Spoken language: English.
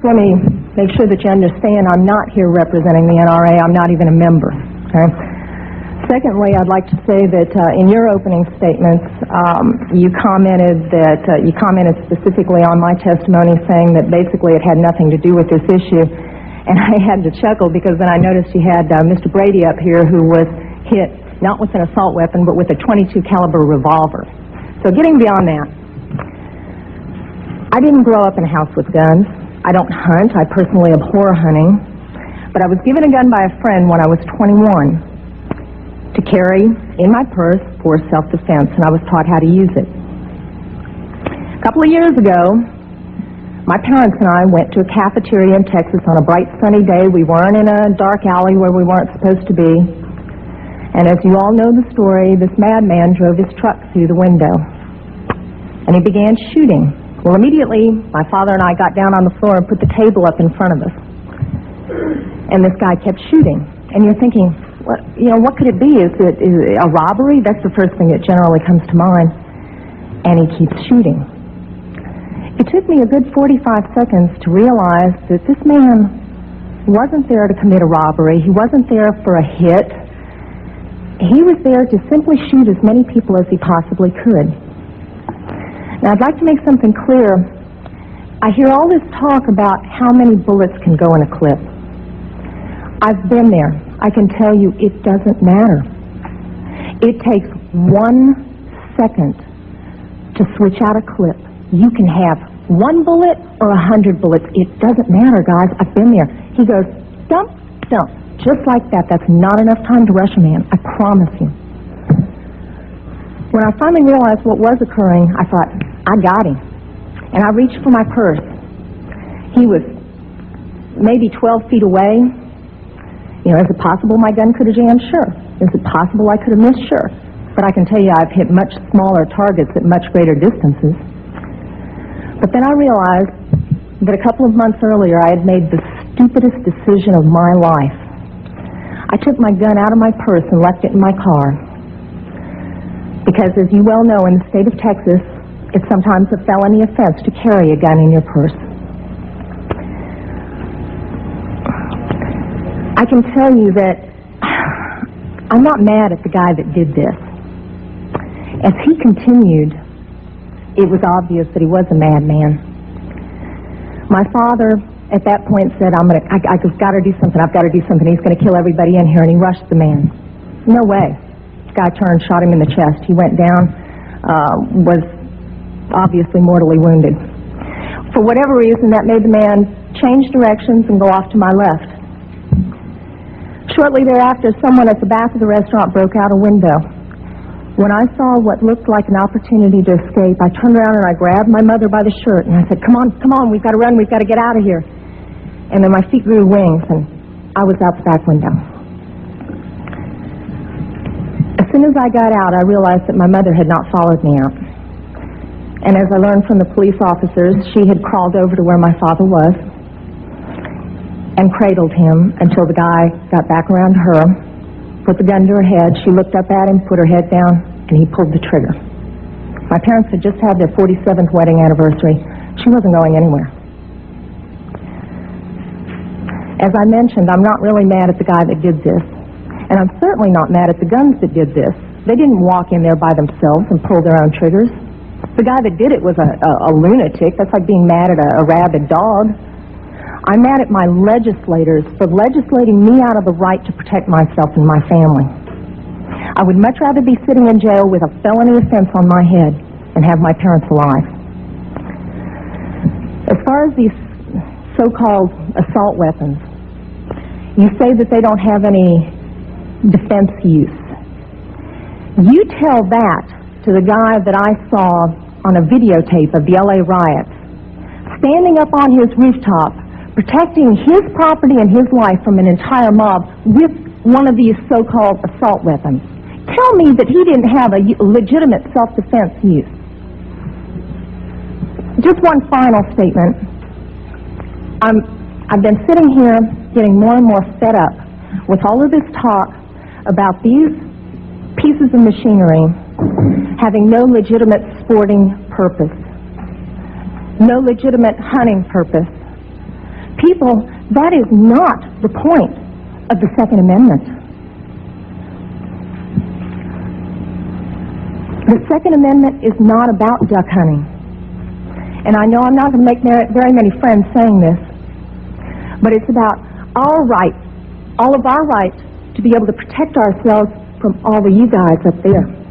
let me make sure that you understand I'm not here representing the NRA. I'm not even a member. Okay? Secondly, I'd like to say that in your opening statements, you commented specifically on my testimony, saying that basically it had nothing to do with this issue. And I had to chuckle because then I noticed you had Mr. Brady up here, who was hit not with an assault weapon but with a .22 caliber revolver. So getting beyond that, I didn't grow up in a house with guns. I don't hunt. I personally abhor hunting. But I was given a gun by a friend when I was 21 to carry in my purse for self-defense, and I was taught how to use it. A couple of years ago, my parents and I went to a cafeteria in Texas on a bright sunny day. We weren't in a dark alley where we weren't supposed to be. And as you all know the story, this madman drove his truck through the window, and he began shooting. Well, immediately, my father and I got down on the floor and put the table up in front of us. And this guy kept shooting. And you're thinking, what could it be? Is it a robbery? That's the first thing that generally comes to mind. And he keeps shooting. It took me a good 45 seconds to realize that this man wasn't there to commit a robbery. He wasn't there for a hit. He was there to simply shoot as many people as he possibly could. Now, I'd like to make something clear. I hear all this talk about how many bullets can go in a clip. I've been there. I can tell you it doesn't matter. It takes 1 second to switch out a clip. You can have 1 bullet or 100 bullets. It doesn't matter, guys. I've been there. He goes, dump, dump. Just like that. That's not enough time to rush a man. I promise you. When I finally realized what was occurring, I thought, I got him. And I reached for my purse. He was maybe 12 feet away. Is it possible my gun could have jammed? Sure. Is it possible I could have missed? Sure. But I can tell you I've hit much smaller targets at much greater distances. But then I realized that a couple of months earlier I had made the stupidest decision of my life. I took my gun out of my purse and left it in my car. Because as you well know, in the state of Texas, it's sometimes a felony offense to carry a gun in your purse. I can tell you that I'm not mad at the guy that did this. As he continued, it was obvious that he was a madman. My father, at that point, said, I've got to do something. I've got to do something. He's going to kill everybody in here, and he rushed the man. No way. The guy turned, shot him in the chest. He went down, was obviously mortally wounded. For whatever reason, that made the man change directions and go off to my left. Shortly thereafter, someone at the back of the restaurant broke out a window. When I saw what looked like an opportunity to escape, I turned around and I grabbed my mother by the shirt and I said, come on, we've got to run, we've got to get out of here. And then my feet grew wings and I was out the back window. As soon as I got out, I realized that my mother had not followed me out. And as I learned from the police officers, she had crawled over to where my father was and cradled him until the guy got back around her, put the gun to her head. She looked up at him, put her head down, and he pulled the trigger. My parents had just had their 47th wedding anniversary. She wasn't going anywhere. As I mentioned, I'm not really mad at the guy that did this, and I'm certainly not mad at the guns that did this. They didn't walk in there by themselves and pull their own triggers. The guy that did it was a lunatic. That's like being mad at a rabid dog. I'm mad at my legislators for legislating me out of the right to protect myself and my family. I would much rather be sitting in jail with a felony offense on my head and have my parents alive. As far as these so-called assault weapons, you say that they don't have any defense use. You tell that to the guy that I saw on a videotape of the LA riots, standing up on his rooftop, protecting his property and his life from an entire mob with one of these so-called assault weapons. Tell me that he didn't have a legitimate self-defense use. Just one final statement. I've been sitting here getting more and more fed up with all of this talk about these pieces of machinery having no legitimate sporting purpose, no legitimate hunting purpose, People, that is not the point of the Second Amendment. The Second Amendment is not about duck hunting. And I know I'm not going to make very many friends saying this, but it's about our rights, all of our rights, to be able to protect ourselves from all of you guys up there.